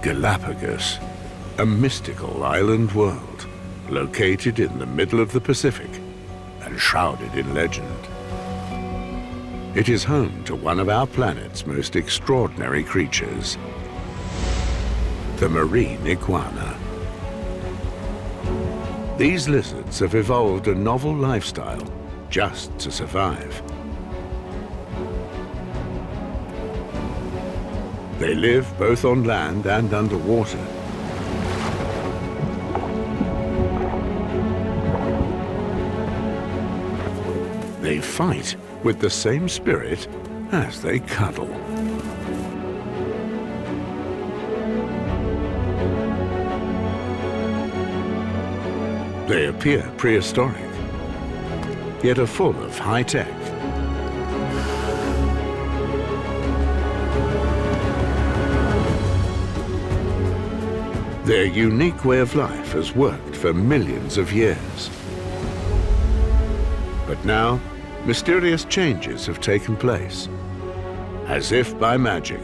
Galapagos, a mystical island world located in the middle of the Pacific and shrouded in legend. It is home to one of our planet's most extraordinary creatures, the marine iguana. These lizards have evolved a novel lifestyle just to survive. They live both on land and underwater. They fight with the same spirit as they cuddle. They appear prehistoric, yet are full of high tech. Their unique way of life has worked for millions of years. But now, mysterious changes have taken place. As if by magic,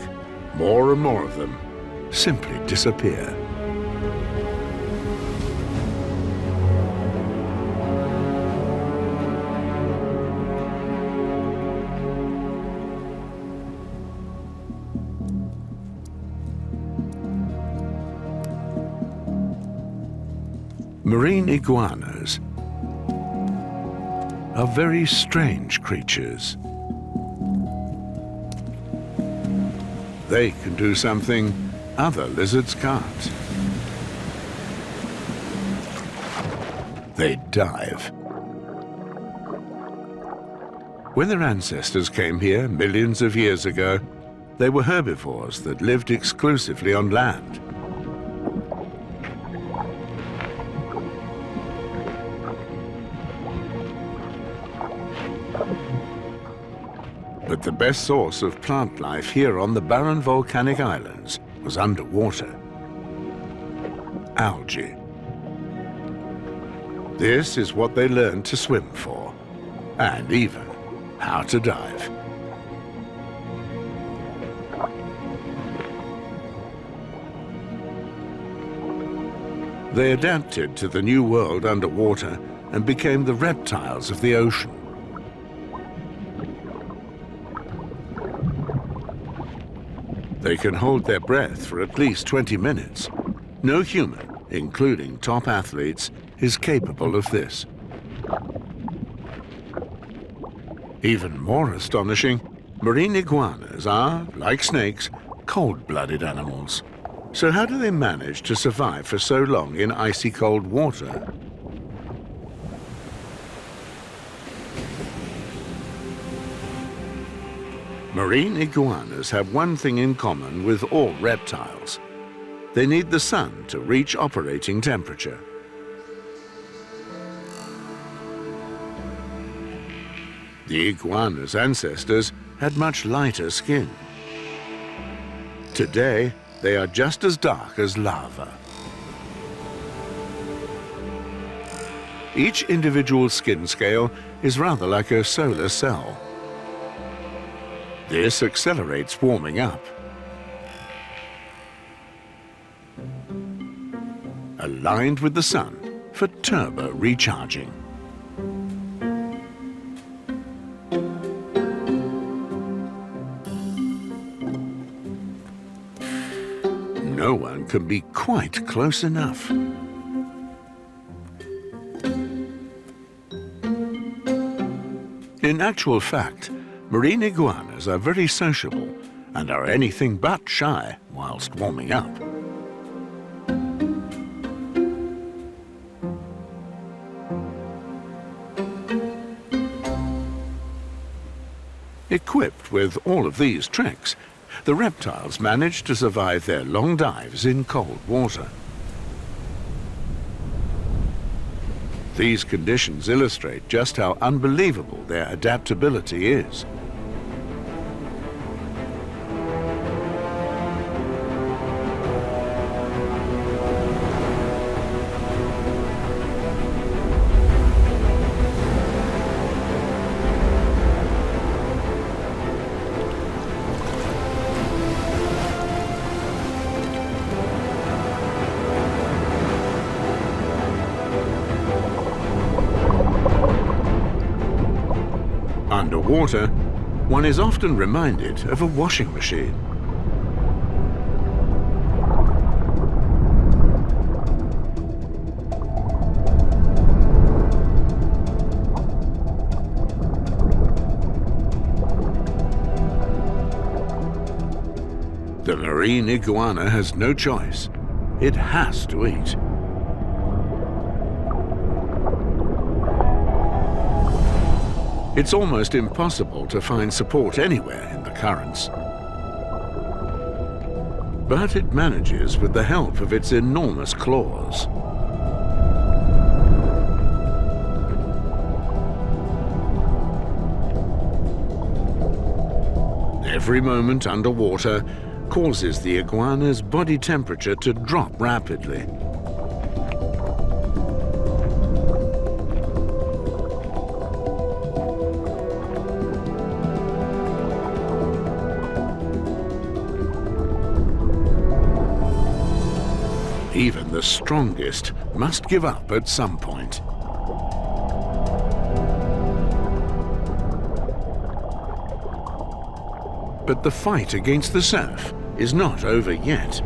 more and more of them simply disappear. Marine iguanas are very strange creatures. They can do something other lizards can't. They dive. When their ancestors came here millions of years ago, they were herbivores that lived exclusively on land. But the best source of plant life here on the barren volcanic islands was underwater. Algae. This is what they learned to swim for, and even how to dive. They adapted to the new world underwater and became the reptiles of the ocean. They can hold their breath for at least 20 minutes. No human, including top athletes, is capable of this. Even more astonishing, marine iguanas are, like snakes, cold-blooded animals. So how do they manage to survive for so long in icy cold water? Marine iguanas have one thing in common with all reptiles. They need the sun to reach operating temperature. The iguana's ancestors had much lighter skin. Today, they are just as dark as lava. Each individual skin scale is rather like a solar cell. This accelerates warming up. Aligned with the sun for turbo recharging. No one can be quite close enough. In actual fact, marine iguanas are very sociable and are anything but shy whilst warming up. Equipped with all of these tricks, the reptiles manage to survive their long dives in cold water. These conditions illustrate just how unbelievable their adaptability is. Underwater, one is often reminded of a washing machine. The marine iguana has no choice. It has to eat. It's almost impossible to find support anywhere in the currents. But it manages with the help of its enormous claws. Every moment underwater causes the iguana's body temperature to drop rapidly. Even the strongest must give up at some point. But the fight against the surf is not over yet.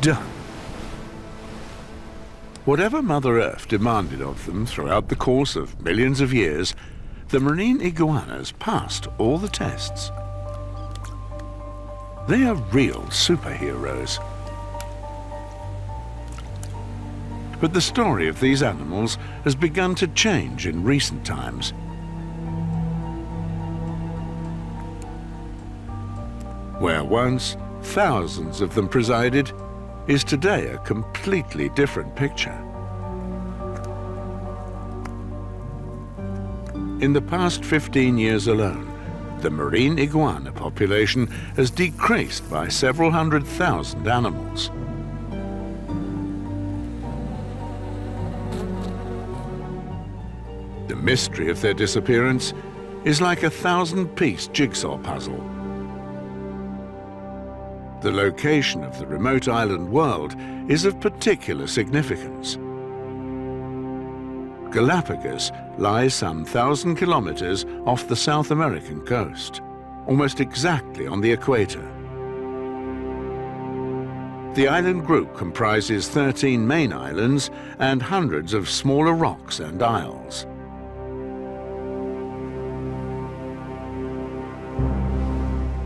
Done. Whatever Mother Earth demanded of them throughout the course of millions of years, the marine iguanas passed all the tests. They are real superheroes. But the story of these animals has begun to change in recent times. Where once thousands of them presided, is today a completely different picture. In the past 15 years alone, the marine iguana population has decreased by several 100,000 animals. The mystery of their disappearance is like a 1,000-piece jigsaw puzzle. The location of the remote island world is of particular significance. Galapagos lies some 1,000 kilometers off the South American coast, almost exactly on the equator. The island group comprises 13 main islands and hundreds of smaller rocks and isles.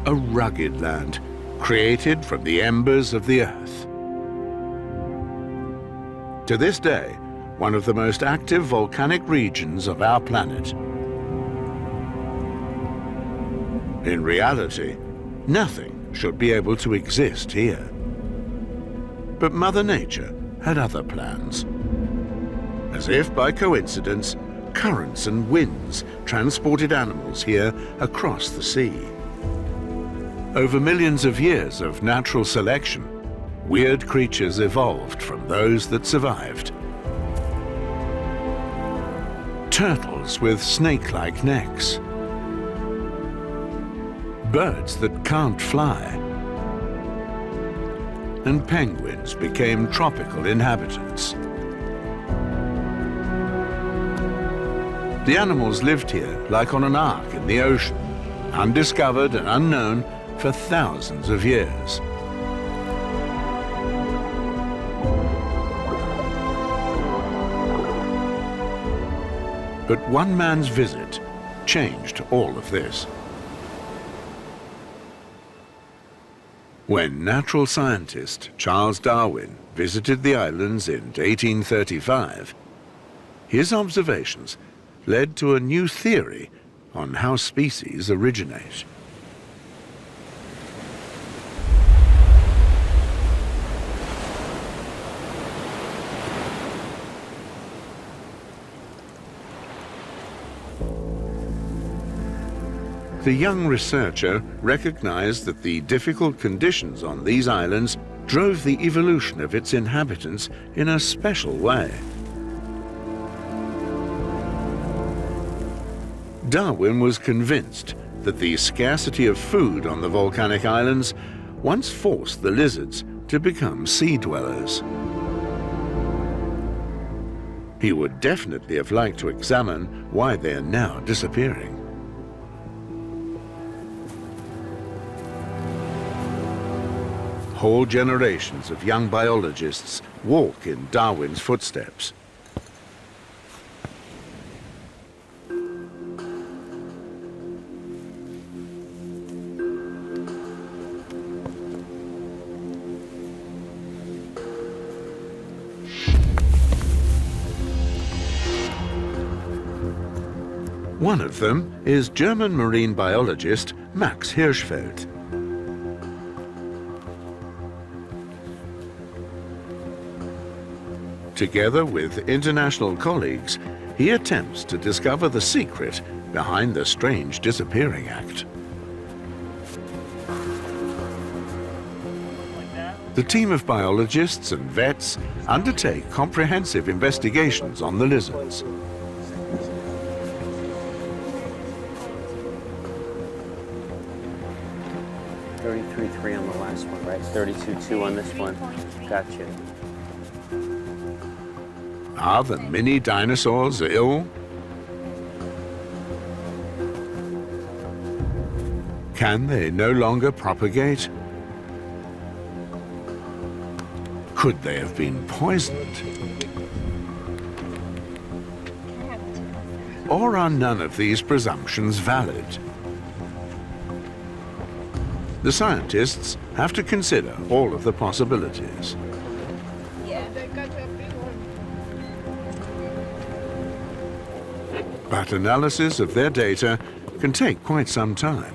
A rugged land, created from the embers of the earth. To this day, one of the most active volcanic regions of our planet. In reality, nothing should be able to exist here. But Mother Nature had other plans. As if by coincidence, currents and winds transported animals here across the sea. Over millions of years of natural selection, weird creatures evolved from those that survived. Turtles with snake-like necks. Birds that can't fly. And penguins became tropical inhabitants. The animals lived here like on an ark in the ocean, undiscovered and unknown for thousands of years. But one man's visit changed all of this. When natural scientist Charles Darwin visited the islands in 1835, his observations led to a new theory on how species originate. The young researcher recognized that the difficult conditions on these islands drove the evolution of its inhabitants in a special way. Darwin was convinced that the scarcity of food on the volcanic islands once forced the lizards to become sea dwellers. He would definitely have liked to examine why they are now disappearing. Whole generations of young biologists walk in Darwin's footsteps. One of them is German marine biologist Max Hirschfeld. Together with international colleagues, he attempts to discover the secret behind the strange disappearing act. The team of biologists and vets undertake comprehensive investigations on the lizards. $33.3 on the last one, right? $32.2 on this one. Gotcha. Are the mini dinosaurs ill? Can they no longer propagate? Could they have been poisoned? Or are none of these presumptions valid? The scientists have to consider all of the possibilities. But analysis of their data can take quite some time.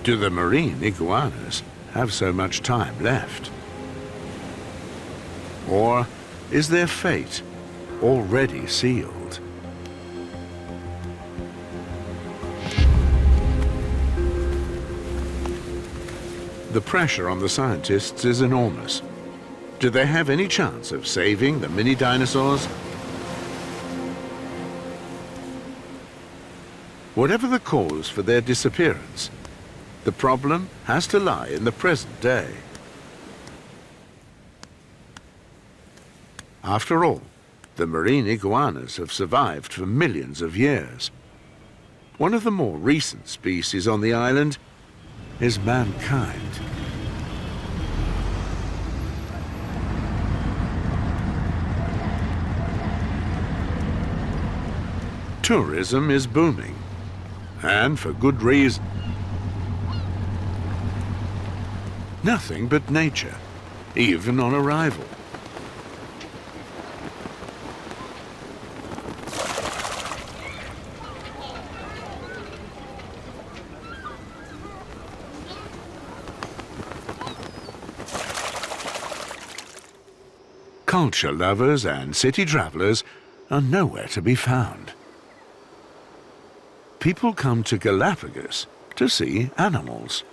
Do the marine iguanas have so much time left? Or is their fate already sealed? The pressure on the scientists is enormous. Do they have any chance of saving the mini dinosaurs? Whatever the cause for their disappearance, the problem has to lie in the present day. After all, the marine iguanas have survived for millions of years. One of the more recent species on the island is mankind. Tourism is booming, and for good reason. Nothing but nature, even on arrival. Culture lovers and city travelers are nowhere to be found. People come to Galapagos to see animals.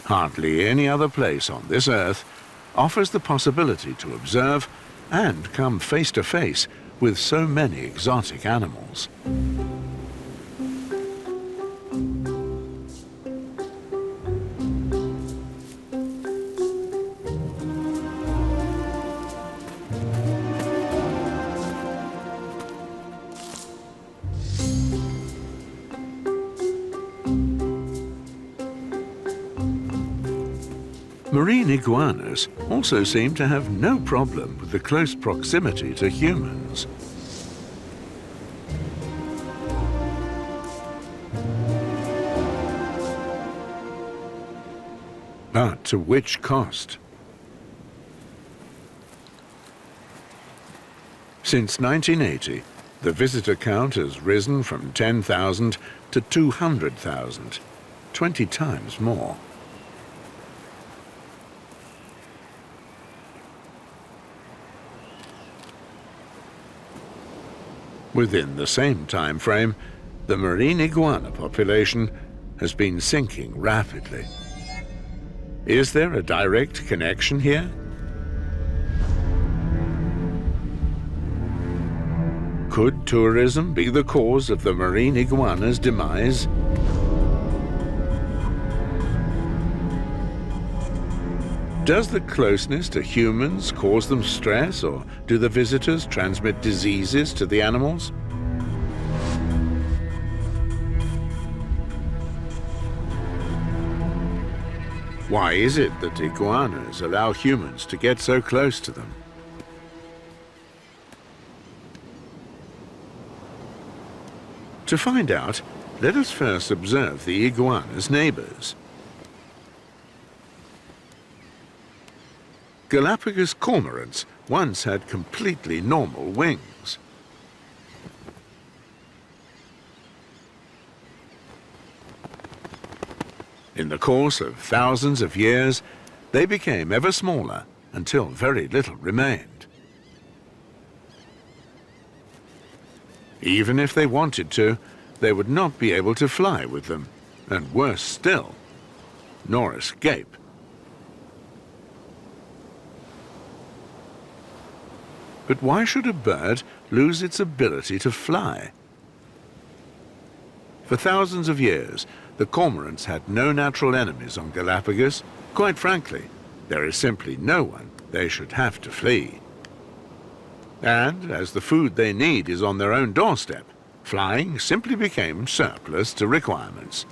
Hardly any other place on this earth offers the possibility to observe and come face to face with so many exotic animals. Marine iguanas also seem to have no problem with the close proximity to humans. But to which cost? Since 1980, the visitor count has risen from 10,000 to 200,000, 20 times more. Within the same time frame, the marine iguana population has been sinking rapidly. Is there a direct connection here? Could tourism be the cause of the marine iguana's demise? Does the closeness to humans cause them stress, or do the visitors transmit diseases to the animals? Why is it that iguanas allow humans to get so close to them? To find out, let us first observe the iguana's neighbors. Galapagos cormorants once had completely normal wings. In the course of thousands of years, they became ever smaller until very little remained. Even if they wanted to, they would not be able to fly with them, and worse still, nor escape. But why should a bird lose its ability to fly? For thousands of years, the cormorants had no natural enemies on Galapagos. Quite frankly, there is simply no one they should have to flee. And as the food they need is on their own doorstep, flying simply became surplus to requirements.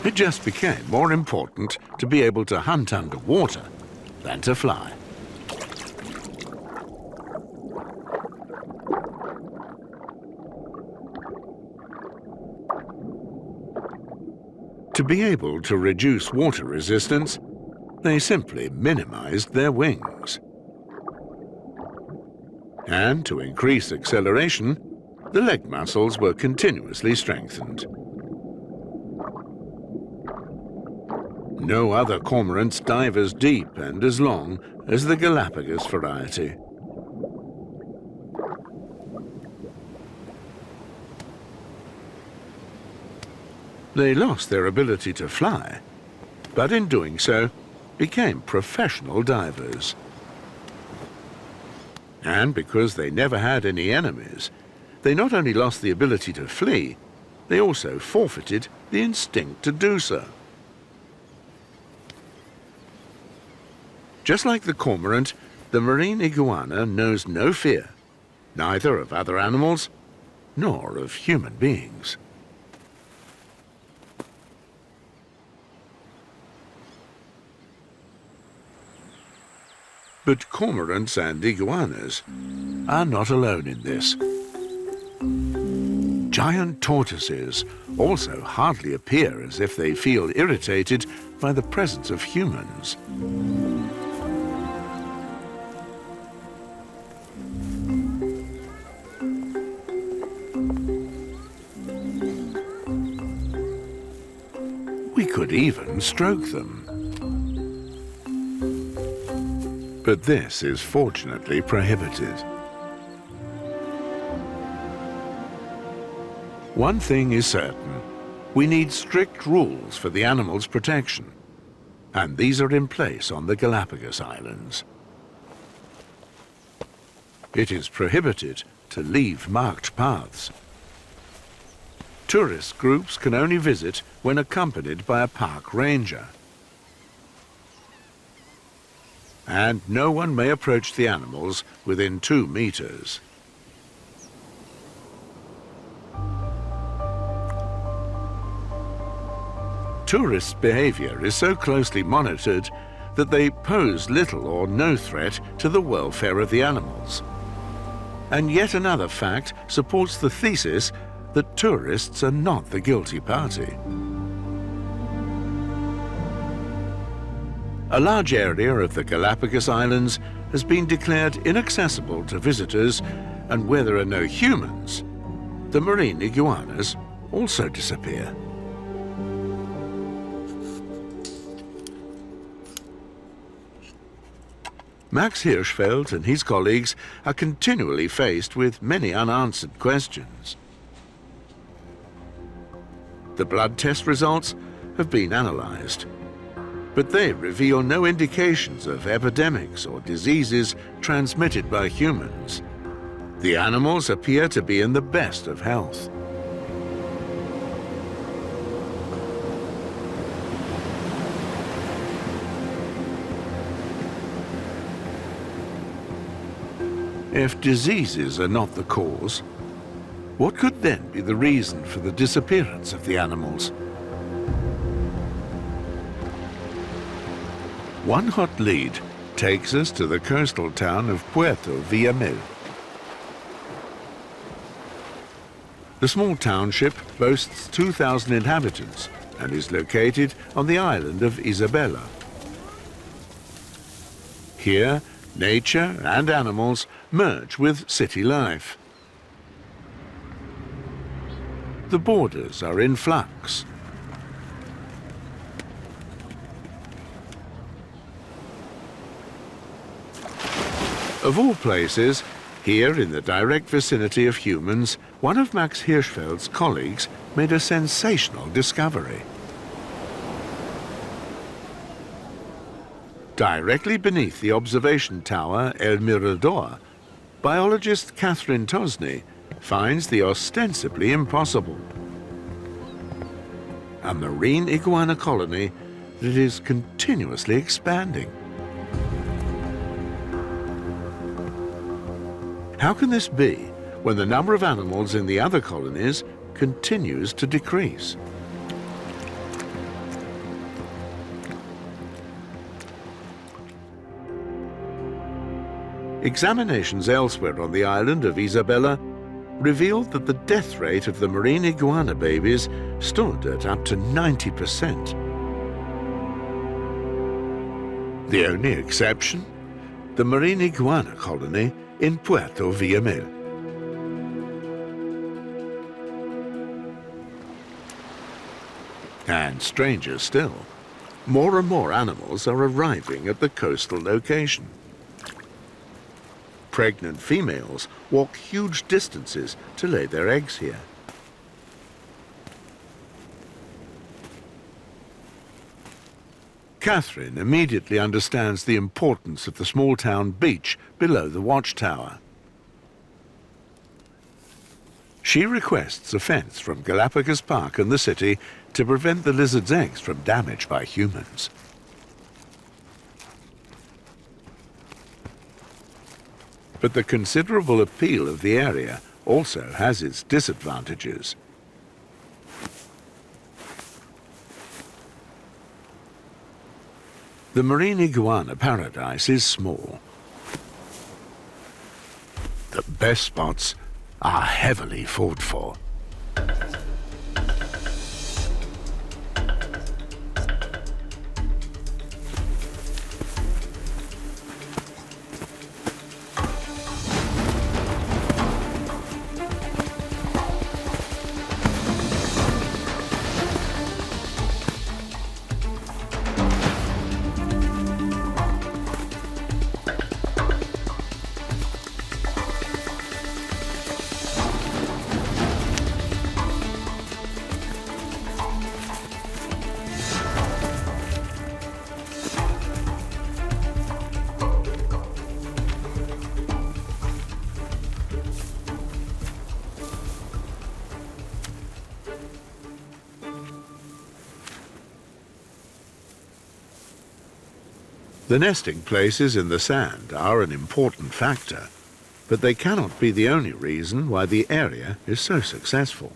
It just became more important to be able to hunt underwater than to fly. To be able to reduce water resistance, they simply minimized their wings. And to increase acceleration, the leg muscles were continuously strengthened. No other cormorants dive as deep and as long as the Galapagos variety. They lost their ability to fly, but in doing so, became professional divers. And because they never had any enemies, they not only lost the ability to flee, they also forfeited the instinct to do so. Just like the cormorant, the marine iguana knows no fear, neither of other animals, nor of human beings. But cormorants and iguanas are not alone in this. Giant tortoises also hardly appear as if they feel irritated by the presence of humans. We could even stroke them. But this is fortunately prohibited. One thing is certain, we need strict rules for the animal's protection, and these are in place on the Galapagos Islands. It is prohibited to leave marked paths. Tourist groups can only visit when accompanied by a park ranger. And no one may approach the animals within 2 meters. Tourists' behavior is so closely monitored that they pose little or no threat to the welfare of the animals. And yet another fact supports the thesis that tourists are not the guilty party. A large area of the Galapagos Islands has been declared inaccessible to visitors, and where there are no humans, the marine iguanas also disappear. Max Hirschfeld and his colleagues are continually faced with many unanswered questions. The blood test results have been analysed, but they reveal no indications of epidemics or diseases transmitted by humans. The animals appear to be in the best of health. If diseases are not the cause, what could then be the reason for the disappearance of the animals? One hot lead takes us to the coastal town of Puerto Villamil. The small township boasts 2,000 inhabitants and is located on the island of Isabela. Here, nature and animals merge with city life. The borders are in flux. Of all places, here in the direct vicinity of humans, one of Max Hirschfeld's colleagues made a sensational discovery. Directly beneath the observation tower El Mirador, biologist Catherine Tosney finds the ostensibly impossible: a marine iguana colony that is continuously expanding. How can this be when the number of animals in the other colonies continues to decrease? Examinations elsewhere on the island of Isabela revealed that the death rate of the marine iguana babies stood at up to 90%. The only exception? The marine iguana colony in Puerto Villamil. And stranger still, more and more animals are arriving at the coastal location. Pregnant females walk huge distances to lay their eggs here. Catherine immediately understands the importance of the small town beach below the watchtower. She requests a fence from Galapagos Park and the city to prevent the lizard's eggs from damage by humans. But the considerable appeal of the area also has its disadvantages. The marine iguana paradise is small. The best spots are heavily fought for. The nesting places in the sand are an important factor, but they cannot be the only reason why the area is so successful.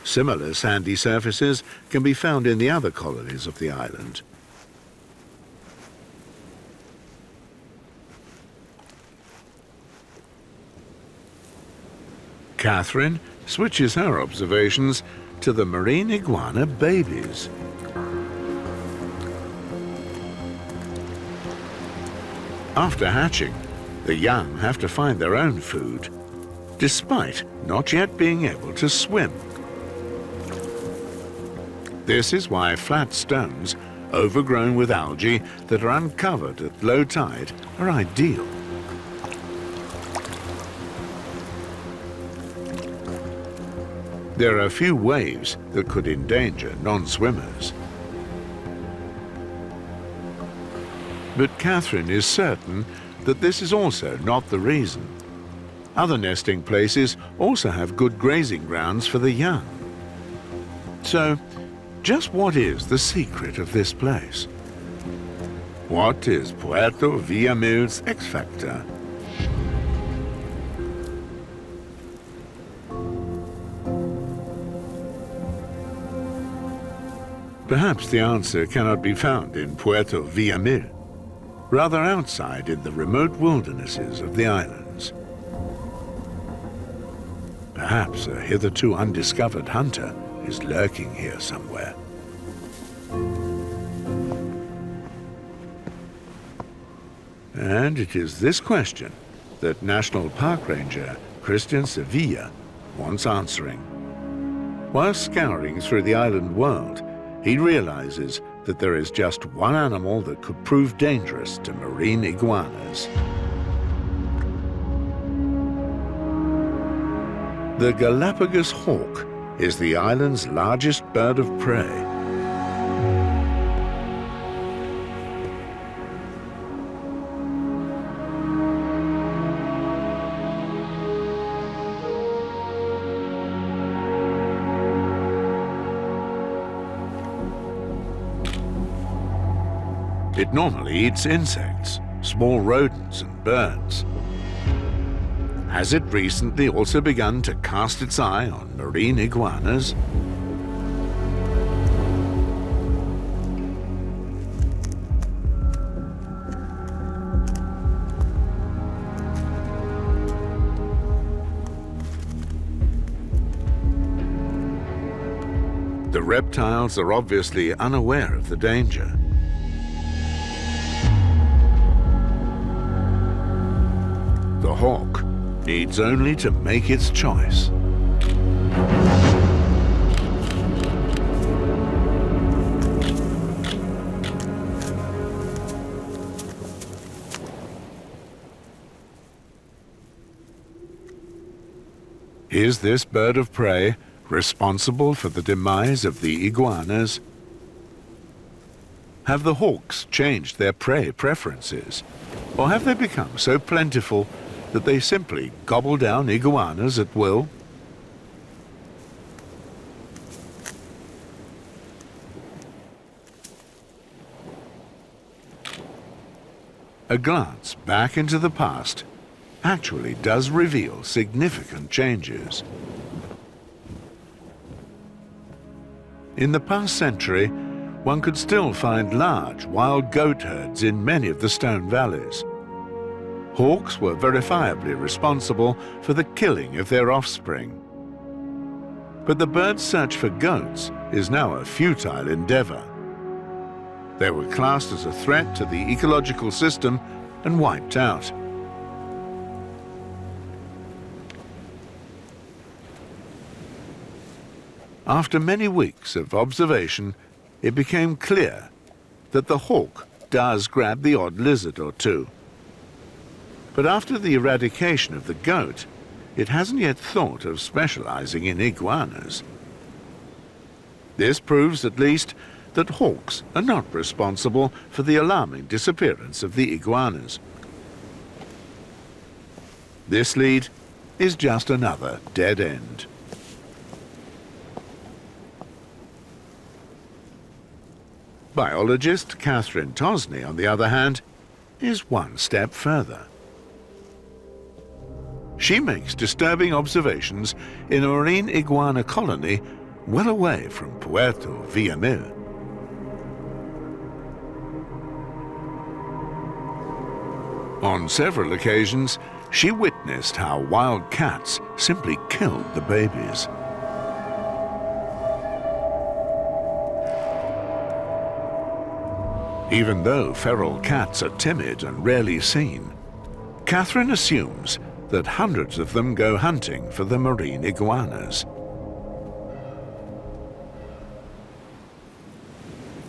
Similar sandy surfaces can be found in the other colonies of the island. Catherine switches her observations to the marine iguana babies. After hatching, the young have to find their own food, despite not yet being able to swim. This is why flat stones, overgrown with algae that are uncovered at low tide, are ideal. There are few waves that could endanger non-swimmers. But Catherine is certain that this is also not the reason. Other nesting places also have good grazing grounds for the young. So, just what is the secret of this place? What is Puerto Villamil's X factor? Perhaps the answer cannot be found in Puerto Villamil, rather outside in the remote wildernesses of the islands. Perhaps a hitherto undiscovered hunter is lurking here somewhere. And it is this question that National Park Ranger Christian Sevilla wants answering. While scouring through the island world, he realizes that there is just one animal that could prove dangerous to marine iguanas. The Galapagos Hawk is the island's largest bird of prey. It normally eats insects, small rodents and birds. Has it recently also begun to cast its eye on marine iguanas? The reptiles are obviously unaware of the danger. The hawk needs only to make its choice. Is this bird of prey responsible for the demise of the iguanas? Have the hawks changed their prey preferences, or have they become so plentiful that they simply gobble down iguanas at will? A glance back into the past actually does reveal significant changes. In the past century, one could still find large wild goat herds in many of the stone valleys. Hawks were verifiably responsible for the killing of their offspring. But the bird's search for goats is now a futile endeavor. They were classed as a threat to the ecological system and wiped out. After many weeks of observation, it became clear that the hawk does grab the odd lizard or two. But after the eradication of the goat, it hasn't yet thought of specializing in iguanas. This proves at least that hawks are not responsible for the alarming disappearance of the iguanas. This lead is just another dead end. Biologist Catherine Tosney, on the other hand, is one step further. She makes disturbing observations in a marine iguana colony well away from Puerto Villamil. On several occasions, she witnessed how wild cats simply killed the babies. Even though feral cats are timid and rarely seen, Catherine assumes that hundreds of them go hunting for the marine iguanas.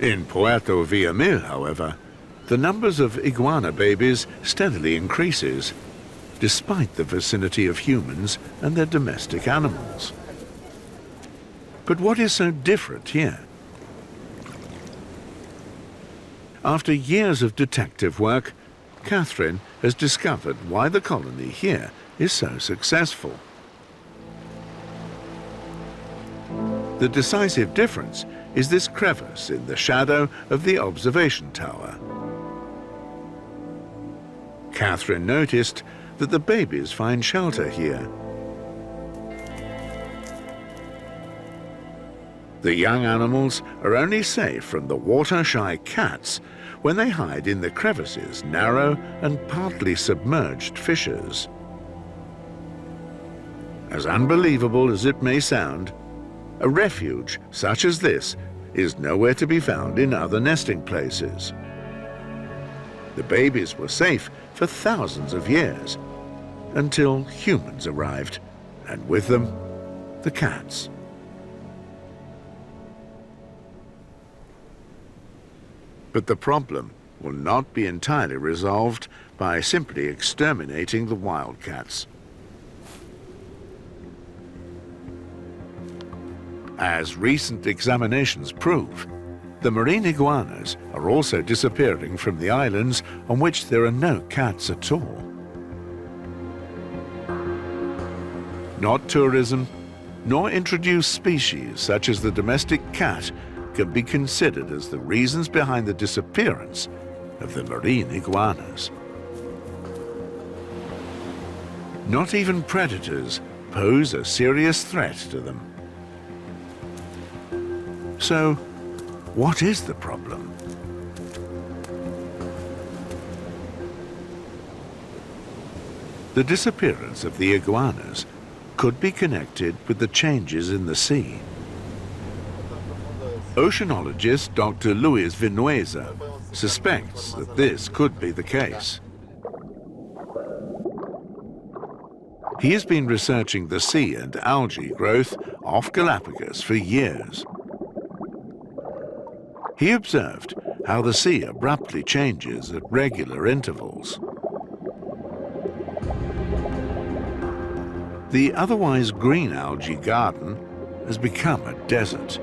In Puerto Villamil, however, the numbers of iguana babies steadily increases, despite the vicinity of humans and their domestic animals. But what is so different here? After years of detective work, Catherine has discovered why the colony here is so successful. The decisive difference is this crevice in the shadow of the observation tower. Catherine noticed that the babies find shelter here. The young animals are only safe from the water-shy cats when they hide in the crevices, narrow and partly submerged fissures. As unbelievable as it may sound, a refuge such as this is nowhere to be found in other nesting places. The babies were safe for thousands of years, until humans arrived, and with them, the cats. But the problem will not be entirely resolved by simply exterminating the wildcats. As recent examinations prove, the marine iguanas are also disappearing from the islands on which there are no cats at all. Not tourism, nor introduced species such as the domestic cat can be considered as the reasons behind the disappearance of the marine iguanas. Not even predators pose a serious threat to them. So, what is the problem? The disappearance of the iguanas could be connected with the changes in the sea. Oceanologist Dr. Luis Vinuesa suspects that this could be the case. He has been researching the sea and algae growth off Galapagos for years. He observed how the sea abruptly changes at regular intervals. The otherwise green algae garden has become a desert.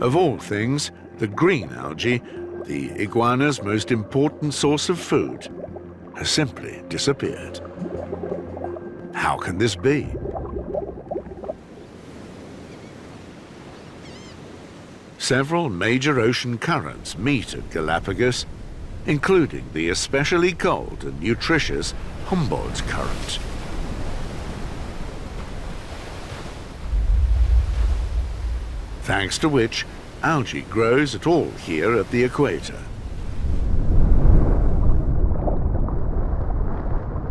Of all things, the green algae, the iguana's most important source of food, has simply disappeared. How can this be? Several major ocean currents meet at Galapagos, including the especially cold and nutritious Humboldt current. Thanks to which algae grows at all here at the equator,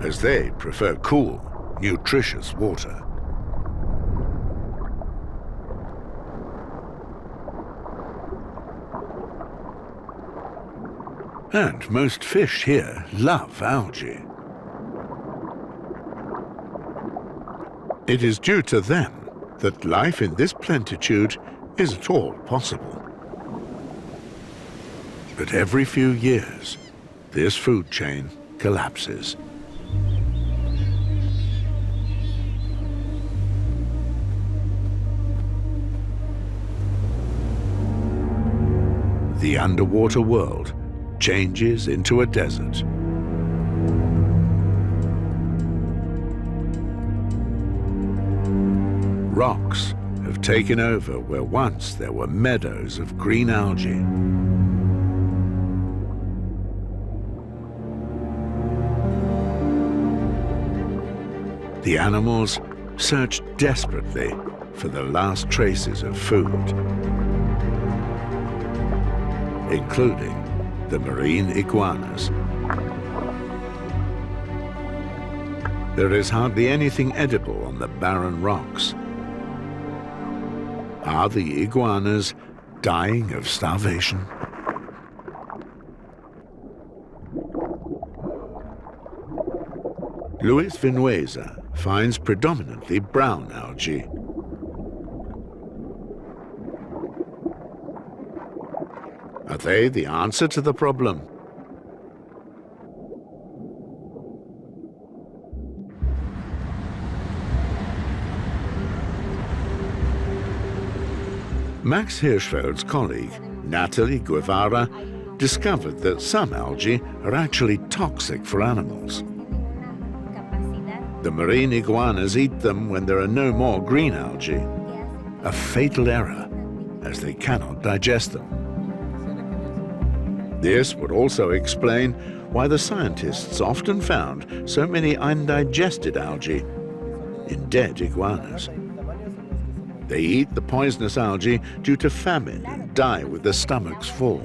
as they prefer cool, nutritious water. And most fish here love algae. It is due to them that life in this plenitude is at all possible. But every few years, this food chain collapses. The underwater world changes into a desert. Rocks have taken over where once there were meadows of green algae. The animals search desperately for the last traces of food. including the marine iguanas. There is hardly anything edible on the barren rocks. Are the iguanas dying of starvation? Luis Vinuesa finds predominantly brown algae. Are they the answer to the problem? Max Hirschfeld's colleague, Natalie Guevara, discovered that some algae are actually toxic for animals. The marine iguanas eat them when there are no more green algae, a fatal error, as they cannot digest them. This would also explain why the scientists often found so many undigested algae in dead iguanas. They eat the poisonous algae due to famine and die with their stomachs full.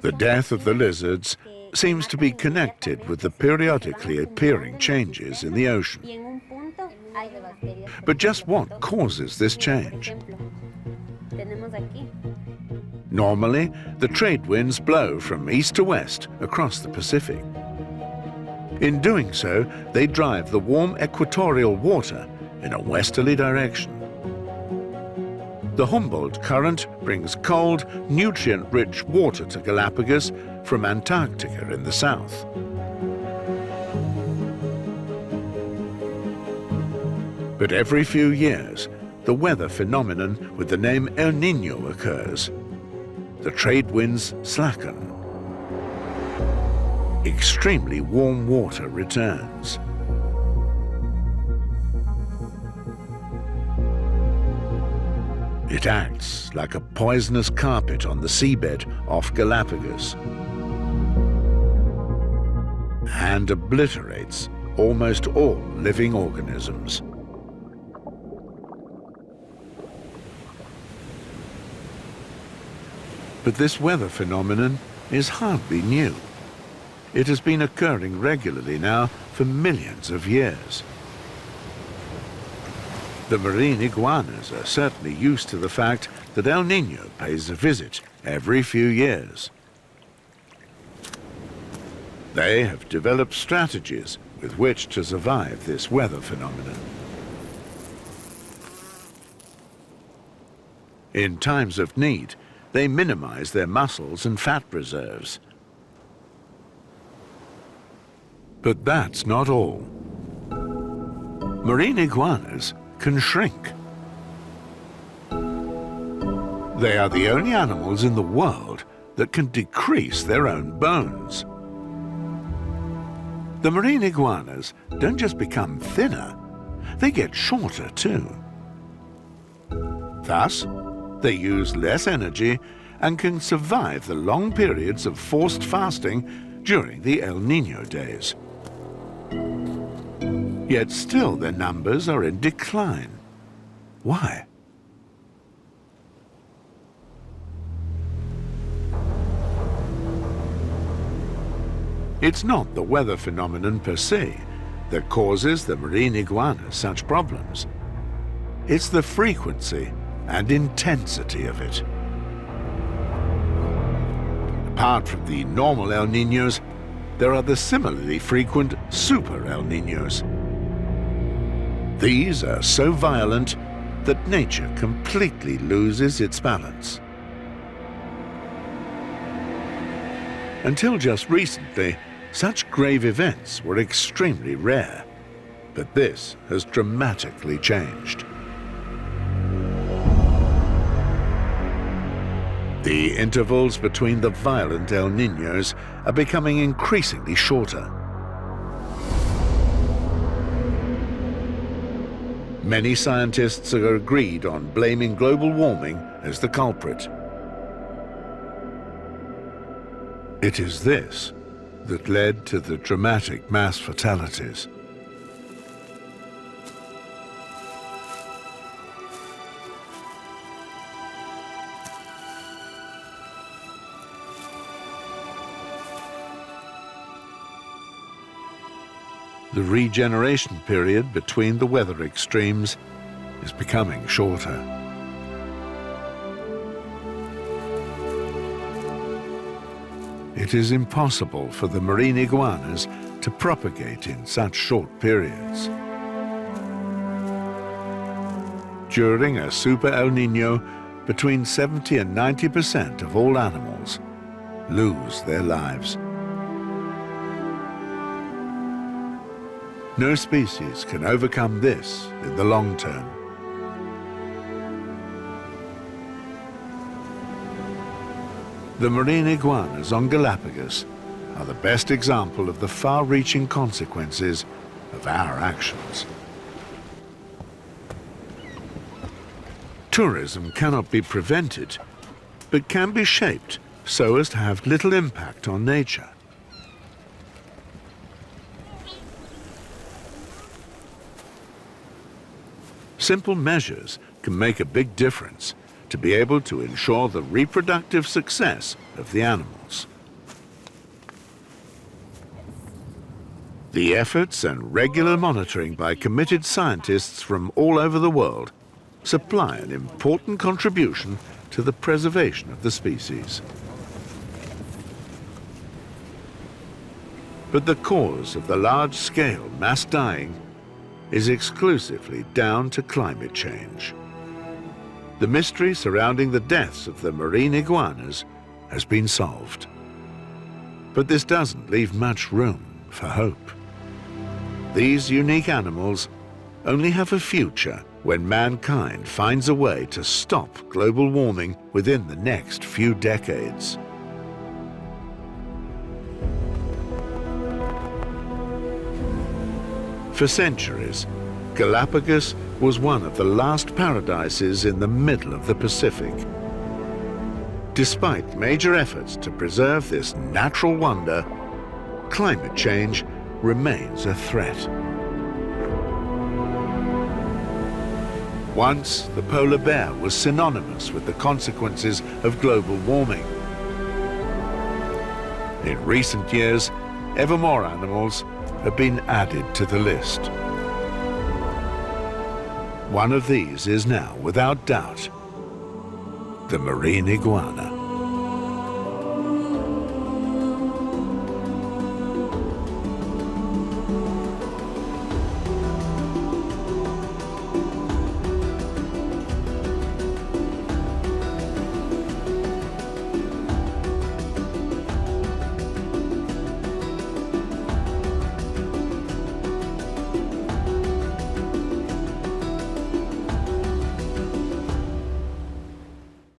The death of the lizards seems to be connected with the periodically appearing changes in the ocean. But just what causes this change? Normally, the trade winds blow from east to west across the Pacific. In doing so, they drive the warm equatorial water in a westerly direction. The Humboldt Current brings cold, nutrient-rich water to Galapagos from Antarctica in the south. But every few years, the weather phenomenon with the name El Niño occurs. The trade winds slacken. Extremely warm water returns. It acts like a poisonous carpet on the seabed off Galapagos and obliterates almost all living organisms. But this weather phenomenon is hardly new. It has been occurring regularly now for millions of years. The marine iguanas are certainly used to the fact that El Niño pays a visit every few years. They have developed strategies with which to survive this weather phenomenon. In times of need, they minimize their muscles and fat reserves. But that's not all. Marine iguanas can shrink. They are the only animals in the world that can decrease their own bones. The marine iguanas don't just become thinner, they get shorter too. Thus, they use less energy and can survive the long periods of forced fasting during the El Niño days. Yet still their numbers are in decline. Why? It's not the weather phenomenon per se that causes the marine iguanas such problems. It's the frequency and intensity of it. Apart from the normal El Niños, there are the similarly frequent super El Niños. These are so violent that nature completely loses its balance. Until just recently, such grave events were extremely rare, but this has dramatically changed. The intervals between the violent El Niños are becoming increasingly shorter. Many scientists are agreed on blaming global warming as the culprit. It is this that led to the dramatic mass fatalities. The regeneration period between the weather extremes is becoming shorter. It is impossible for the marine iguanas to propagate in such short periods. During a super El Niño, between 70 and 90% of all animals lose their lives. No species can overcome this in the long term. The marine iguanas on Galapagos are the best example of the far-reaching consequences of our actions. Tourism cannot be prevented, but can be shaped so as to have little impact on nature. Simple measures can make a big difference to be able to ensure the reproductive success of the animals. The efforts and regular monitoring by committed scientists from all over the world supply an important contribution to the preservation of the species. But the cause of the large-scale mass dying is exclusively down to climate change. The mystery surrounding the deaths of the marine iguanas has been solved. But this doesn't leave much room for hope. These unique animals only have a future when mankind finds a way to stop global warming within the next few decades. For centuries, Galapagos was one of the last paradises in the middle of the Pacific. Despite major efforts to preserve this natural wonder, climate change remains a threat. Once, the polar bear was synonymous with the consequences of global warming. In recent years, ever more animals have been added to the list. One of these is now, without doubt, the marine iguana.